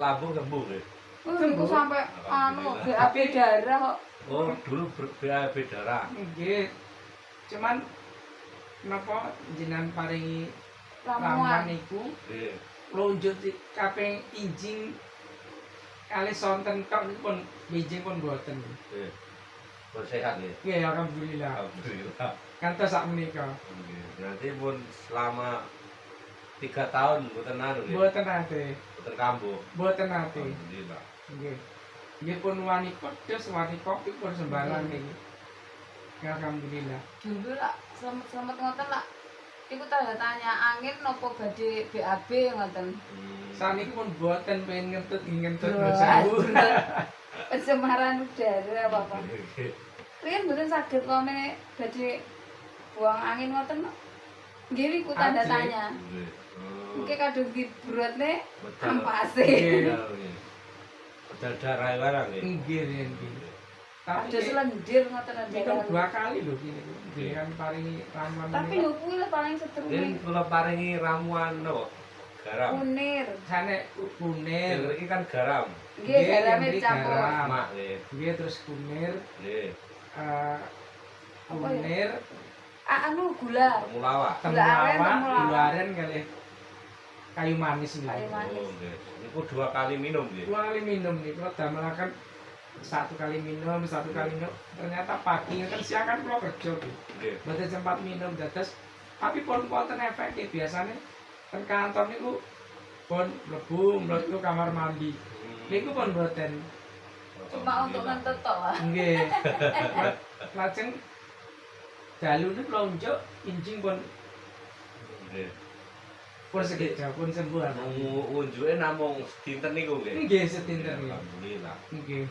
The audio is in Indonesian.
Lambung sembuh nggih. Sembuh sampai BAB darah kok. Oh, dulu BAB darah. Nggih. Cuman napa jenengan paringi Ramuan ramuan niku Nggih. lonjot kaping injing kalih sonten tok niku pun bijing pun boten. Nggih. Pun sehat nggih. Nggih, alhamdulillah. Alhamdulillah. Kantos sak menika. Nggih. Berarti pun selama 3 tahun mboten anu nggih. Boten nate. Mboten kambuh. Boten nate. Alhamdulillah. Nggih. Nggih pun wani pedes, wani kopi pun sembarang niki. Alhamdulillah. dulu lah selamat ngoten lah. Iku tanda tanya angin nopo badhe BAB ngoten. Saniki pun boten pengen ngentut Wah, sewu. Pencemaran udara apa-apa. Riyen mboten saged wame badhe buang angin ngoten. Nggih niku tanda Ajib. tanya. Nggih. Mungkin kadung dibrotne Betul. ampase. Nggih. Pedal darah barang nggih. Nggih, nggih. Tapi Ada selendir ngoten ini kan 2 kali lho gini. Jenengan paringi ramuan Tapi menika. yo kuwi lah paling Ini setruming kula paringi ramuan napa? Garam. kunir. Sane kunir. Ini kan garam. Nggih, garame nggih, campur. garam. Mak nggih. Nggih terus kunir, Nggih. kunir, Anu gula. Temulawak. Gula aren, temulawak, temulawak. gula aren kalih kayu manis niku. Kayu manis. Oh, nggih. Niku 2 kali minum nggih. 2 kali minum niku damelaken 1 kali minum, 1 kali minum. Ternyata pagi kan siang kan kula kerja nggih. Nggih. Mboten sempat minum dados tapi pun wonten efeke biasane ten kantor niku pun mlebu kamar mandi. Niku pun mboten. Cuma untuk ngentut tok lah. Nggih. Lajeng dalu niku lonjok injing pun Nggih. pun sekeca pun sembuh. Unjuke namung dinten niku nggih. Nggih sedinten niku. Alhamdulillah. Nggih.